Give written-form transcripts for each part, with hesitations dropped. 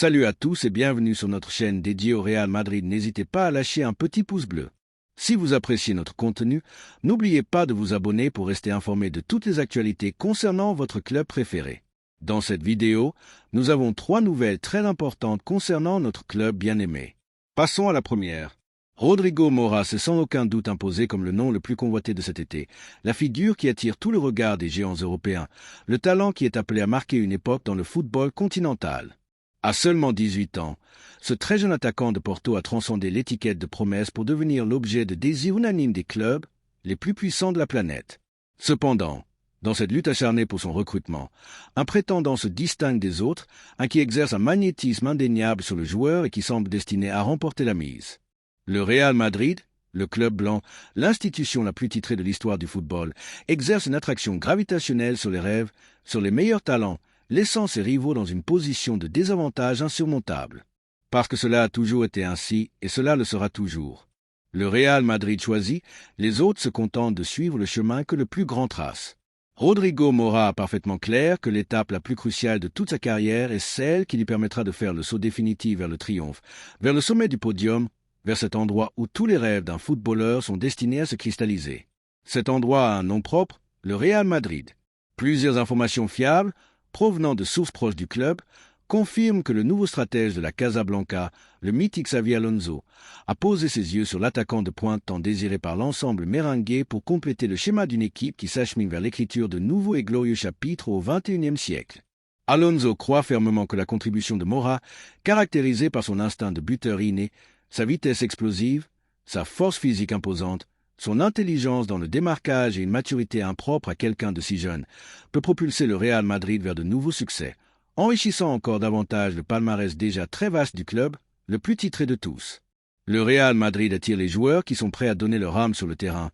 Salut à tous et bienvenue sur notre chaîne dédiée au Real Madrid. N'hésitez pas à lâcher un petit pouce bleu. Si vous appréciez notre contenu, n'oubliez pas de vous abonner pour rester informé de toutes les actualités concernant votre club préféré. Dans cette vidéo, nous avons 3 nouvelles très importantes concernant notre club bien-aimé. Passons à la première. Rodrigo Mora s'est sans aucun doute imposé comme le nom le plus convoité de cet été, la figure qui attire tout le regard des géants européens, le talent qui est appelé à marquer une époque dans le football continental. À seulement 18 ans, ce très jeune attaquant de Porto a transcendé l'étiquette de promesse pour devenir l'objet de désir unanime des clubs les plus puissants de la planète. Cependant, dans cette lutte acharnée pour son recrutement, un prétendant se distingue des autres, un qui exerce un magnétisme indéniable sur le joueur et qui semble destiné à remporter la mise. Le Real Madrid, le club blanc, l'institution la plus titrée de l'histoire du football, exerce une attraction gravitationnelle sur les rêves, sur les meilleurs talents, laissant ses rivaux dans une position de désavantage insurmontable. Parce que cela a toujours été ainsi, et cela le sera toujours. Le Real Madrid choisit, les autres se contentent de suivre le chemin que le plus grand trace. Rodrigo Mora a parfaitement clair que l'étape la plus cruciale de toute sa carrière est celle qui lui permettra de faire le saut définitif vers le triomphe, vers le sommet du podium, vers cet endroit où tous les rêves d'un footballeur sont destinés à se cristalliser. Cet endroit a un nom propre, le Real Madrid. Plusieurs informations fiables, provenant de sources proches du club, confirment que le nouveau stratège de la Casablanca, le mythique Xabi Alonso, a posé ses yeux sur l'attaquant de pointe tant désiré par l'ensemble merengue pour compléter le schéma d'une équipe qui s'achemine vers l'écriture de nouveaux et glorieux chapitres au XXIe siècle. Alonso croit fermement que la contribution de Mora, caractérisée par son instinct de buteur inné, sa vitesse explosive, sa force physique imposante, son intelligence dans le démarquage et une maturité impropre à quelqu'un de si jeune, peut propulser le Real Madrid vers de nouveaux succès, enrichissant encore davantage le palmarès déjà très vaste du club, le plus titré de tous. Le Real Madrid attire les joueurs qui sont prêts à donner leur âme sur le terrain,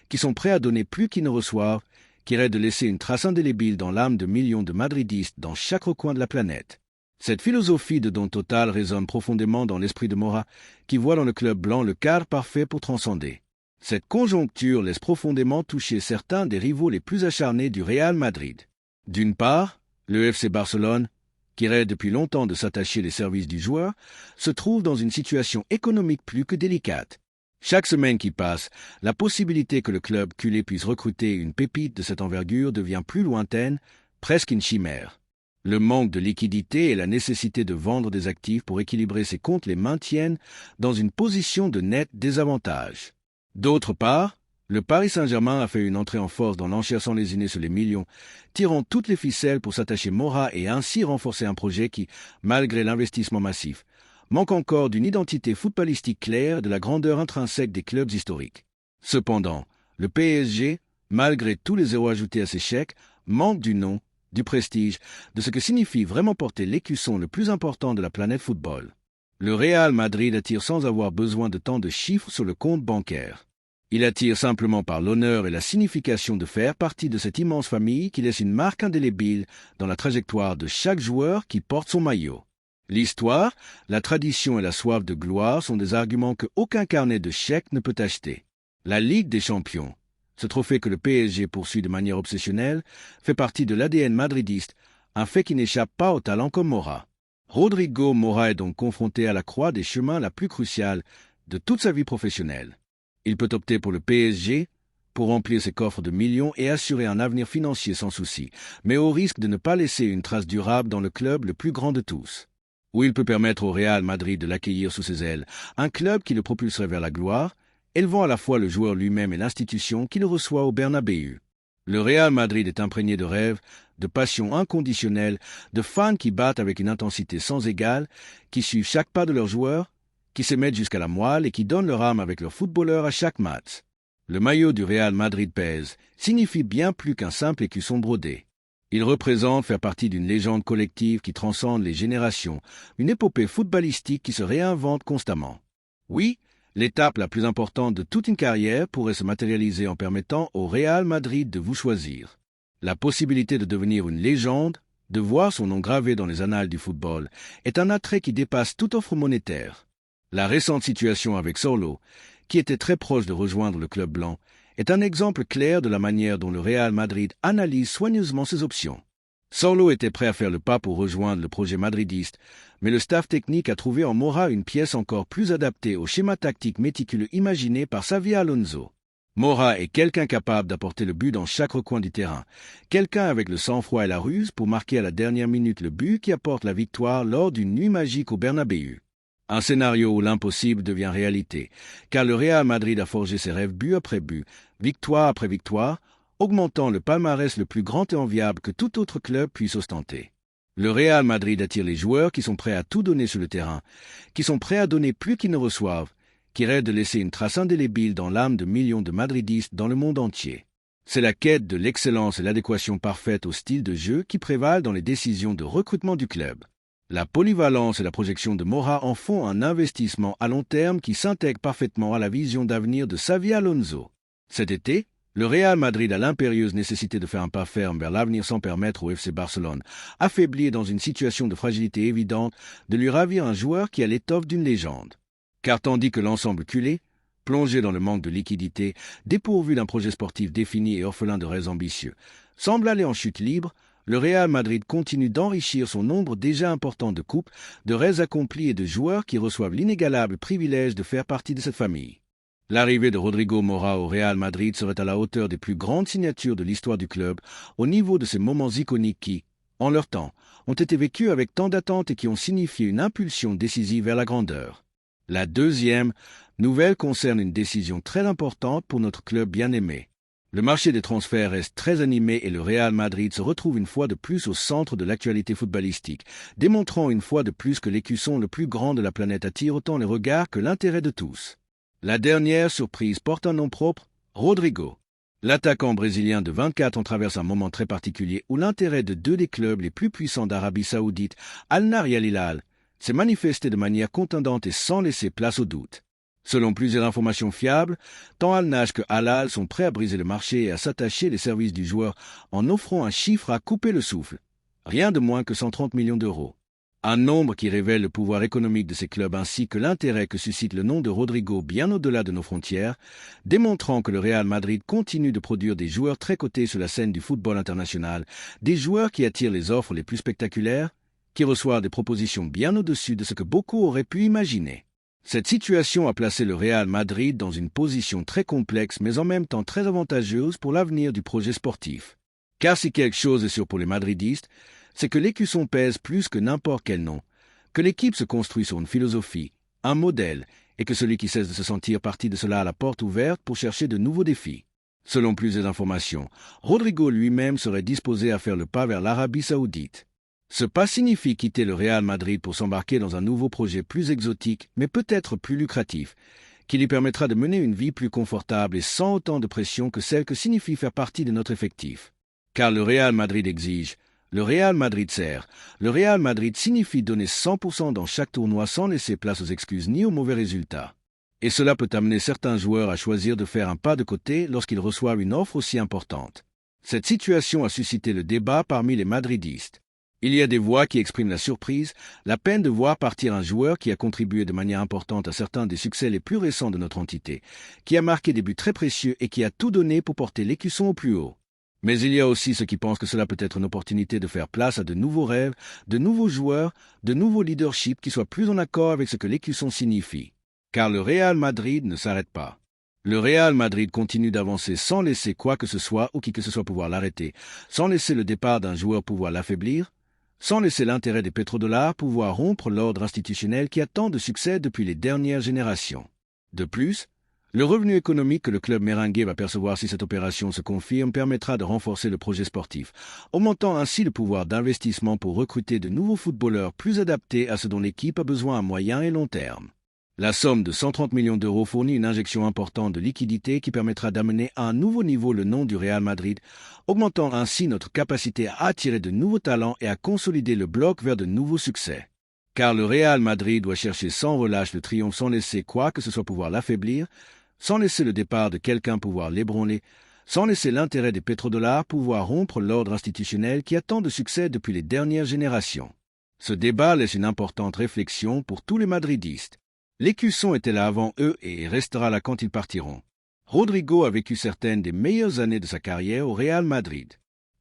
qui sont prêts à donner plus qu'ils ne reçoivent, qui rêvent de laisser une trace indélébile dans l'âme de millions de Madridistes dans chaque recoin de la planète. Cette philosophie de don total résonne profondément dans l'esprit de Mora, qui voit dans le club blanc le cadre parfait pour transcender. Cette conjoncture laisse profondément toucher certains des rivaux les plus acharnés du Real Madrid. D'une part, le FC Barcelone, qui rêve depuis longtemps de s'attacher les services du joueur, se trouve dans une situation économique plus que délicate. Chaque semaine qui passe, la possibilité que le club culé puisse recruter une pépite de cette envergure devient plus lointaine, presque une chimère. Le manque de liquidité et la nécessité de vendre des actifs pour équilibrer ses comptes les maintiennent dans une position de net désavantage. D'autre part, le Paris Saint-Germain a fait une entrée en force dans l'enchère s'enlésiner sur les millions, tirant toutes les ficelles pour s'attacher Mora et ainsi renforcer un projet qui, malgré l'investissement massif, manque encore d'une identité footballistique claire et de la grandeur intrinsèque des clubs historiques. Cependant, le PSG, malgré tous les zéros ajoutés à ses chèques, manque du nom, du prestige, de ce que signifie vraiment porter l'écusson le plus important de la planète football. Le Real Madrid attire sans avoir besoin de tant de chiffres sur le compte bancaire. Il attire simplement par l'honneur et la signification de faire partie de cette immense famille qui laisse une marque indélébile dans la trajectoire de chaque joueur qui porte son maillot. L'histoire, la tradition et la soif de gloire sont des arguments que aucun carnet de chèques ne peut acheter. La Ligue des Champions, ce trophée que le PSG poursuit de manière obsessionnelle, fait partie de l'ADN madridiste, un fait qui n'échappe pas aux talents comme Mora. Rodrigo Mora est donc confronté à la croix des chemins la plus cruciale de toute sa vie professionnelle. Il peut opter pour le PSG, pour remplir ses coffres de millions et assurer un avenir financier sans souci, mais au risque de ne pas laisser une trace durable dans le club le plus grand de tous. Ou il peut permettre au Real Madrid de l'accueillir sous ses ailes, un club qui le propulserait vers la gloire, élevant à la fois le joueur lui-même et l'institution qui le reçoit au Bernabéu. Le Real Madrid est imprégné de rêves, de passion inconditionnelle, de fans qui battent avec une intensité sans égale, qui suivent chaque pas de leurs joueurs, qui se mettent jusqu'à la moelle et qui donnent leur âme avec leurs footballeurs à chaque match. Le maillot du Real Madrid pèse, signifie bien plus qu'un simple écusson brodé. Il représente faire partie d'une légende collective qui transcende les générations, une épopée footballistique qui se réinvente constamment. Oui, l'étape la plus importante de toute une carrière pourrait se matérialiser en permettant au Real Madrid de vous choisir. La possibilité de devenir une légende, de voir son nom gravé dans les annales du football, est un attrait qui dépasse toute offre monétaire. La récente situation avec Solo, qui était très proche de rejoindre le club blanc, est un exemple clair de la manière dont le Real Madrid analyse soigneusement ses options. Sorlo était prêt à faire le pas pour rejoindre le projet madridiste, mais le staff technique a trouvé en Mora une pièce encore plus adaptée au schéma tactique méticuleux imaginé par Xavi Alonso. Mora est quelqu'un capable d'apporter le but dans chaque recoin du terrain, quelqu'un avec le sang-froid et la ruse pour marquer à la dernière minute le but qui apporte la victoire lors d'une nuit magique au Bernabéu. Un scénario où l'impossible devient réalité, car le Real Madrid a forgé ses rêves but après but, victoire après victoire, augmentant le palmarès le plus grand et enviable que tout autre club puisse ostenter. Le Real Madrid attire les joueurs qui sont prêts à tout donner sur le terrain, qui sont prêts à donner plus qu'ils ne reçoivent, qui rêvent de laisser une trace indélébile dans l'âme de millions de madridistes dans le monde entier. C'est la quête de l'excellence et l'adéquation parfaite au style de jeu qui prévalent dans les décisions de recrutement du club. La polyvalence et la projection de Mora en font un investissement à long terme qui s'intègre parfaitement à la vision d'avenir de Xavi Alonso. Cet été, le Real Madrid a l'impérieuse nécessité de faire un pas ferme vers l'avenir sans permettre au FC Barcelone, affaibli et dans une situation de fragilité évidente, de lui ravir un joueur qui a l'étoffe d'une légende. Car tandis que l'ensemble culé, plongé dans le manque de liquidité, dépourvu d'un projet sportif défini et orphelin de rêves ambitieux, semble aller en chute libre, le Real Madrid continue d'enrichir son nombre déjà important de coupes, de rêves accomplis et de joueurs qui reçoivent l'inégalable privilège de faire partie de cette famille. L'arrivée de Rodrigo Mora au Real Madrid serait à la hauteur des plus grandes signatures de l'histoire du club, au niveau de ces moments iconiques qui, en leur temps, ont été vécus avec tant d'attente et qui ont signifié une impulsion décisive vers la grandeur. La deuxième nouvelle concerne une décision très importante pour notre club bien-aimé. Le marché des transferts reste très animé et le Real Madrid se retrouve une fois de plus au centre de l'actualité footballistique, démontrant une fois de plus que l'écusson le plus grand de la planète attire autant les regards que l'intérêt de tous. La dernière surprise porte un nom propre, Rodrigo. L'attaquant brésilien de 24 ans traverse un moment très particulier où l'intérêt de deux des clubs les plus puissants d'Arabie Saoudite, Al-Nahr et Al-Hilal, s'est manifesté de manière contundente et sans laisser place au doute. Selon plusieurs informations fiables, tant Al-Nahr que Al-Hilal sont prêts à briser le marché et à s'attacher les services du joueur en offrant un chiffre à couper le souffle. Rien de moins que 130 millions d'euros. Un nombre qui révèle le pouvoir économique de ces clubs ainsi que l'intérêt que suscite le nom de Rodrigo bien au-delà de nos frontières, démontrant que le Real Madrid continue de produire des joueurs très cotés sur la scène du football international, des joueurs qui attirent les offres les plus spectaculaires, qui reçoivent des propositions bien au-dessus de ce que beaucoup auraient pu imaginer. Cette situation a placé le Real Madrid dans une position très complexe mais en même temps très avantageuse pour l'avenir du projet sportif. Car si quelque chose est sûr pour les madridistes, c'est que l'écusson pèse plus que n'importe quel nom, que l'équipe se construit sur une philosophie, un modèle, et que celui qui cesse de se sentir partie de cela a la porte ouverte pour chercher de nouveaux défis. Selon plusieurs informations, Rodrigo lui-même serait disposé à faire le pas vers l'Arabie Saoudite. Ce pas signifie quitter le Real Madrid pour s'embarquer dans un nouveau projet plus exotique, mais peut-être plus lucratif, qui lui permettra de mener une vie plus confortable et sans autant de pression que celle que signifie faire partie de notre effectif. Car le Real Madrid exige, le Real Madrid sert, le Real Madrid signifie donner 100% dans chaque tournoi sans laisser place aux excuses ni aux mauvais résultats. Et cela peut amener certains joueurs à choisir de faire un pas de côté lorsqu'ils reçoivent une offre aussi importante. Cette situation a suscité le débat parmi les madridistes. Il y a des voix qui expriment la surprise, la peine de voir partir un joueur qui a contribué de manière importante à certains des succès les plus récents de notre entité, qui a marqué des buts très précieux et qui a tout donné pour porter l'écusson au plus haut. Mais il y a aussi ceux qui pensent que cela peut être une opportunité de faire place à de nouveaux rêves, de nouveaux joueurs, de nouveaux leaderships qui soient plus en accord avec ce que l'écusson signifie. Car le Real Madrid ne s'arrête pas. Le Real Madrid continue d'avancer sans laisser quoi que ce soit ou qui que ce soit pouvoir l'arrêter, sans laisser le départ d'un joueur pouvoir l'affaiblir, sans laisser l'intérêt des pétrodollars pouvoir rompre l'ordre institutionnel qui a tant de succès depuis les dernières générations. De plus, le revenu économique que le club merengue va percevoir si cette opération se confirme permettra de renforcer le projet sportif, augmentant ainsi le pouvoir d'investissement pour recruter de nouveaux footballeurs plus adaptés à ce dont l'équipe a besoin à moyen et long terme. La somme de 130 millions d'euros fournit une injection importante de liquidités qui permettra d'amener à un nouveau niveau le nom du Real Madrid, augmentant ainsi notre capacité à attirer de nouveaux talents et à consolider le bloc vers de nouveaux succès. Car le Real Madrid doit chercher sans relâche le triomphe sans laisser quoi que ce soit pouvoir l'affaiblir, sans laisser le départ de quelqu'un pouvoir l'ébranler, sans laisser l'intérêt des pétrodollars pouvoir rompre l'ordre institutionnel qui a tant de succès depuis les dernières générations. Ce débat laisse une importante réflexion pour tous les madridistes. L'écusson était là avant eux et restera là quand ils partiront. Rodrigo a vécu certaines des meilleures années de sa carrière au Real Madrid.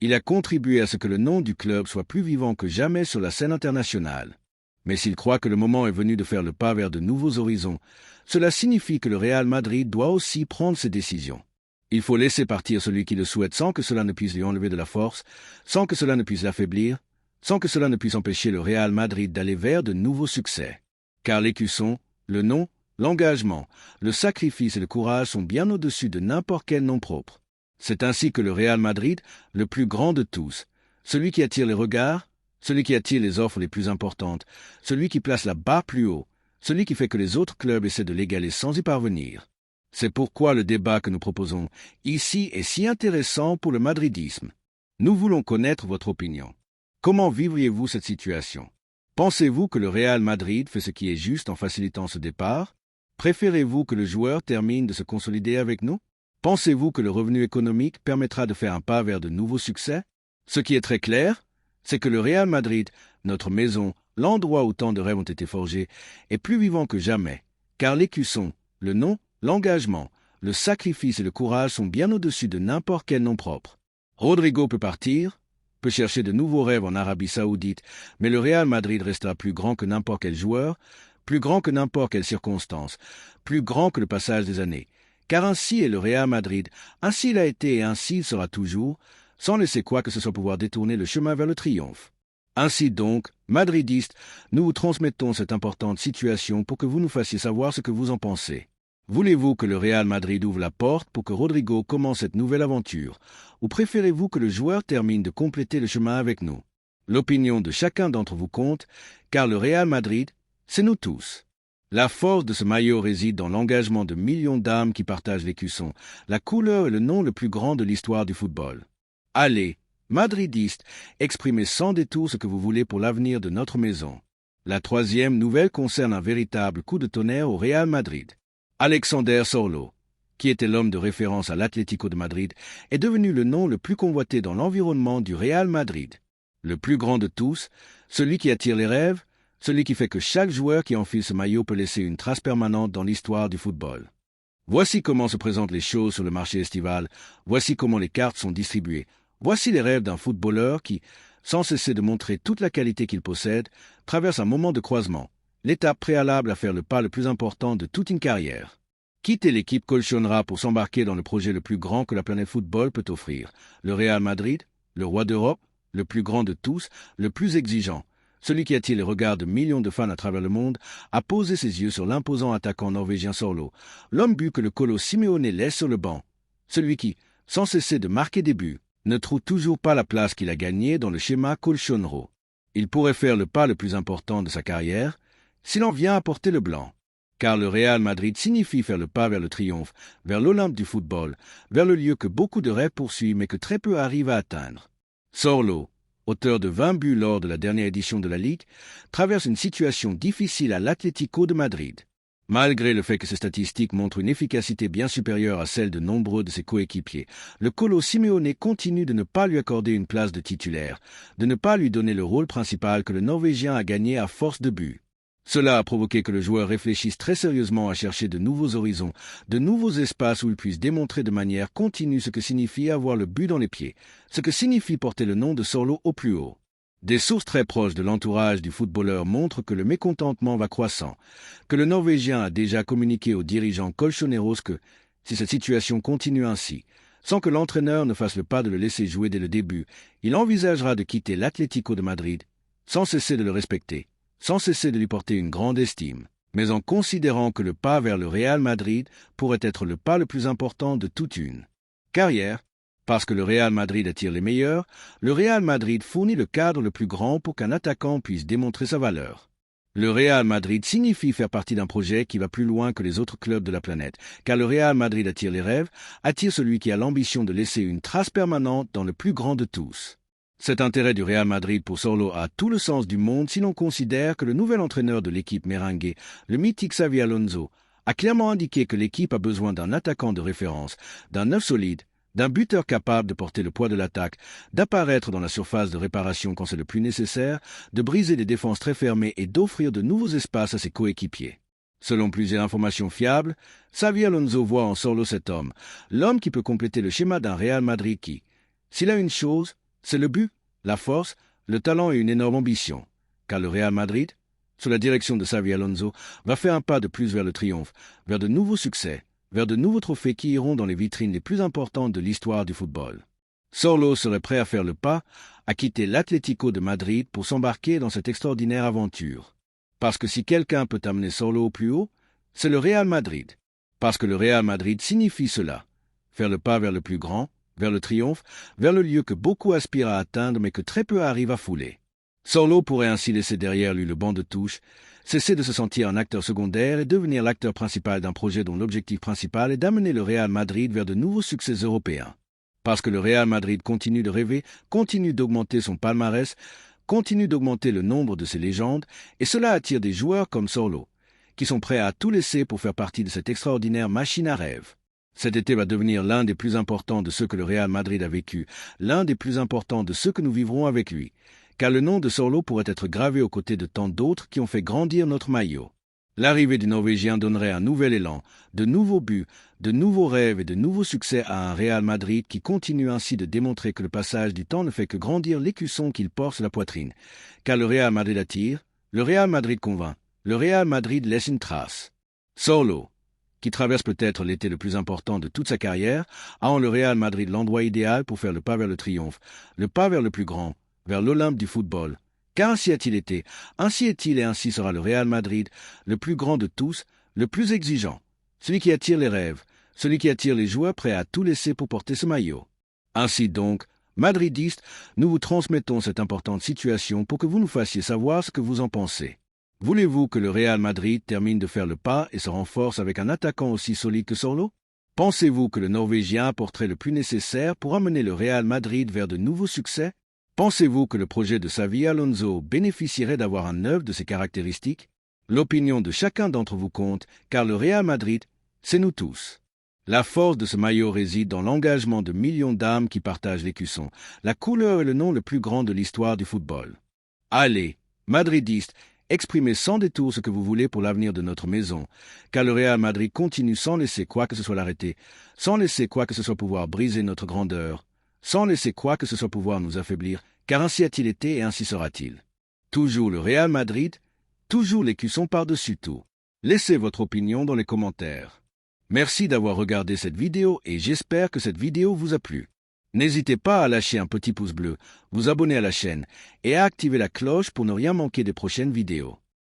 Il a contribué à ce que le nom du club soit plus vivant que jamais sur la scène internationale. Mais s'il croit que le moment est venu de faire le pas vers de nouveaux horizons, cela signifie que le Real Madrid doit aussi prendre ses décisions. Il faut laisser partir celui qui le souhaite sans que cela ne puisse lui enlever de la force, sans que cela ne puisse l'affaiblir, sans que cela ne puisse empêcher le Real Madrid d'aller vers de nouveaux succès. Car l'écusson, le nom, l'engagement, le sacrifice et le courage sont bien au-dessus de n'importe quel nom propre. C'est ainsi que le Real Madrid, le plus grand de tous, celui qui attire les regards, celui qui attire les offres les plus importantes, celui qui place la barre plus haut, celui qui fait que les autres clubs essaient de l'égaler sans y parvenir. C'est pourquoi le débat que nous proposons ici est si intéressant pour le madridisme. Nous voulons connaître votre opinion. Comment vivriez-vous cette situation? Pensez-vous que le Real Madrid fait ce qui est juste en facilitant ce départ? Préférez-vous que le joueur termine de se consolider avec nous? Pensez-vous que le revenu économique permettra de faire un pas vers de nouveaux succès? Ce qui est très clair, c'est que le Real Madrid, notre maison, l'endroit où tant de rêves ont été forgés, est plus vivant que jamais, car l'écusson, le nom, l'engagement, le sacrifice et le courage sont bien au-dessus de n'importe quel nom propre. Rodrigo peut partir, peut chercher de nouveaux rêves en Arabie Saoudite, mais le Real Madrid restera plus grand que n'importe quel joueur, plus grand que n'importe quelle circonstance, plus grand que le passage des années. Car ainsi est le Real Madrid, ainsi il a été et ainsi il sera toujours, sans laisser quoi que ce soit pouvoir détourner le chemin vers le triomphe. Ainsi donc, madridistes, nous vous transmettons cette importante situation pour que vous nous fassiez savoir ce que vous en pensez. Voulez-vous que le Real Madrid ouvre la porte pour que Rodrigo commence cette nouvelle aventure, ou préférez-vous que le joueur termine de compléter le chemin avec nous? L'opinion de chacun d'entre vous compte, car le Real Madrid, c'est nous tous. La force de ce maillot réside dans l'engagement de millions d'âmes qui partagent l'écusson, la couleur et le nom le plus grand de l'histoire du football. Allez, madridistes, exprimez sans détour ce que vous voulez pour l'avenir de notre maison. La troisième nouvelle concerne un véritable coup de tonnerre au Real Madrid. Alexander Sorlo, qui était l'homme de référence à l'Atlético de Madrid, est devenu le nom le plus convoité dans l'environnement du Real Madrid. Le plus grand de tous, celui qui attire les rêves, celui qui fait que chaque joueur qui enfile ce maillot peut laisser une trace permanente dans l'histoire du football. Voici comment se présentent les choses sur le marché estival, voici comment les cartes sont distribuées, voici les rêves d'un footballeur qui, sans cesser de montrer toute la qualité qu'il possède, traverse un moment de croisement, l'étape préalable à faire le pas le plus important de toute une carrière. Quitter l'équipe Colchonera pour s'embarquer dans le projet le plus grand que la planète football peut offrir, le Real Madrid, le roi d'Europe, le plus grand de tous, le plus exigeant, celui qui attire les regards de millions de fans à travers le monde, a posé ses yeux sur l'imposant attaquant norvégien Sorlo, l'homme but que le colo Simeone laisse sur le banc, celui qui, sans cesser de marquer des buts, ne trouve toujours pas la place qu'il a gagnée dans le schéma colchonero. Il pourrait faire le pas le plus important de sa carrière, s'il en vient à porter le blanc. Car le Real Madrid signifie faire le pas vers le triomphe, vers l'Olympe du football, vers le lieu que beaucoup de rêves poursuivent mais que très peu arrivent à atteindre. Sorlo, auteur de 20 buts lors de la dernière édition de la Ligue, traverse une situation difficile à l'Atlético de Madrid. Malgré le fait que ses statistiques montrent une efficacité bien supérieure à celle de nombreux de ses coéquipiers, le colo Simeone continue de ne pas lui accorder une place de titulaire, de ne pas lui donner le rôle principal que le Norvégien a gagné à force de buts. Cela a provoqué que le joueur réfléchisse très sérieusement à chercher de nouveaux horizons, de nouveaux espaces où il puisse démontrer de manière continue ce que signifie avoir le but dans les pieds, ce que signifie porter le nom de Sorlo au plus haut. Des sources très proches de l'entourage du footballeur montrent que le mécontentement va croissant, que le Norvégien a déjà communiqué aux dirigeants colchoneros que, si cette situation continue ainsi, sans que l'entraîneur ne fasse le pas de le laisser jouer dès le début, il envisagera de quitter l'Atlético de Madrid, sans cesser de le respecter, sans cesser de lui porter une grande estime, mais en considérant que le pas vers le Real Madrid pourrait être le pas le plus important de toute une carrière. Parce que le Real Madrid attire les meilleurs, le Real Madrid fournit le cadre le plus grand pour qu'un attaquant puisse démontrer sa valeur. Le Real Madrid signifie faire partie d'un projet qui va plus loin que les autres clubs de la planète, car le Real Madrid attire les rêves, attire celui qui a l'ambition de laisser une trace permanente dans le plus grand de tous. Cet intérêt du Real Madrid pour Sorlo a tout le sens du monde si l'on considère que le nouvel entraîneur de l'équipe merengue, le mythique Xavi Alonso, a clairement indiqué que l'équipe a besoin d'un attaquant de référence, d'un neuf solide, d'un buteur capable de porter le poids de l'attaque, d'apparaître dans la surface de réparation quand c'est le plus nécessaire, de briser des défenses très fermées et d'offrir de nouveaux espaces à ses coéquipiers. Selon plusieurs informations fiables, Xavi Alonso voit en Sorlo cet homme, l'homme qui peut compléter le schéma d'un Real Madrid qui, s'il a une chose, C'est le but, la force, le talent et une énorme ambition. Car le Real Madrid, sous la direction de Xabi Alonso, va faire un pas de plus vers le triomphe, vers de nouveaux succès, vers de nouveaux trophées qui iront dans les vitrines les plus importantes de l'histoire du football. Sorlo serait prêt à faire le pas, à quitter l'Atlético de Madrid pour s'embarquer dans cette extraordinaire aventure. Parce que si quelqu'un peut amener Sorlo au plus haut, c'est le Real Madrid. Parce que le Real Madrid signifie cela. Faire le pas vers le plus grand, vers le triomphe, vers le lieu que beaucoup aspirent à atteindre mais que très peu arrivent à fouler. Sorlo pourrait ainsi laisser derrière lui le banc de touche, cesser de se sentir un acteur secondaire et devenir l'acteur principal d'un projet dont l'objectif principal est d'amener le Real Madrid vers de nouveaux succès européens. Parce que le Real Madrid continue de rêver, continue d'augmenter son palmarès, continue d'augmenter le nombre de ses légendes, et cela attire des joueurs comme Sorlo, qui sont prêts à tout laisser pour faire partie de cette extraordinaire machine à rêve. Cet été va devenir l'un des plus importants de ceux que le Real Madrid a vécu, l'un des plus importants de ceux que nous vivrons avec lui, car le nom de Sorlo pourrait être gravé aux côtés de tant d'autres qui ont fait grandir notre maillot. L'arrivée du Norvégien donnerait un nouvel élan, de nouveaux buts, de nouveaux rêves et de nouveaux succès à un Real Madrid qui continue ainsi de démontrer que le passage du temps ne fait que grandir l'écusson qu'il porte sur la poitrine. Car le Real Madrid attire, le Real Madrid convainc, le Real Madrid laisse une trace. Sorlo, qui traverse peut-être l'été le plus important de toute sa carrière, a en le Real Madrid l'endroit idéal pour faire le pas vers le triomphe, le pas vers le plus grand, vers l'Olympe du football. Car ainsi a-t-il été, ainsi est-il et ainsi sera le Real Madrid, le plus grand de tous, le plus exigeant, celui qui attire les rêves, celui qui attire les joueurs prêts à tout laisser pour porter ce maillot. Ainsi donc, madridistes, nous vous transmettons cette importante situation pour que vous nous fassiez savoir ce que vous en pensez. Voulez-vous que le Real Madrid termine de faire le pas et se renforce avec un attaquant aussi solide que Sorlo? Pensez-vous que le Norvégien apporterait le plus nécessaire pour amener le Real Madrid vers de nouveaux succès? Pensez-vous que le projet de Xabi Alonso bénéficierait d'avoir un œuvre de ces caractéristiques? L'opinion de chacun d'entre vous compte, car le Real Madrid, c'est nous tous. La force de ce maillot réside dans l'engagement de millions d'âmes qui partagent l'écusson, la couleur et le nom le plus grand de l'histoire du football. Allez, madridistes, exprimez sans détour ce que vous voulez pour l'avenir de notre maison, car le Real Madrid continue sans laisser quoi que ce soit l'arrêter, sans laisser quoi que ce soit pouvoir briser notre grandeur, sans laisser quoi que ce soit pouvoir nous affaiblir, car ainsi a-t-il été et ainsi sera-t-il. Toujours le Real Madrid, toujours l'écusson par-dessus tout. Laissez votre opinion dans les commentaires. Merci d'avoir regardé cette vidéo et j'espère que cette vidéo vous a plu. N'hésitez pas à lâcher un petit pouce bleu, vous abonner à la chaîne et à activer la cloche pour ne rien manquer des prochaines vidéos.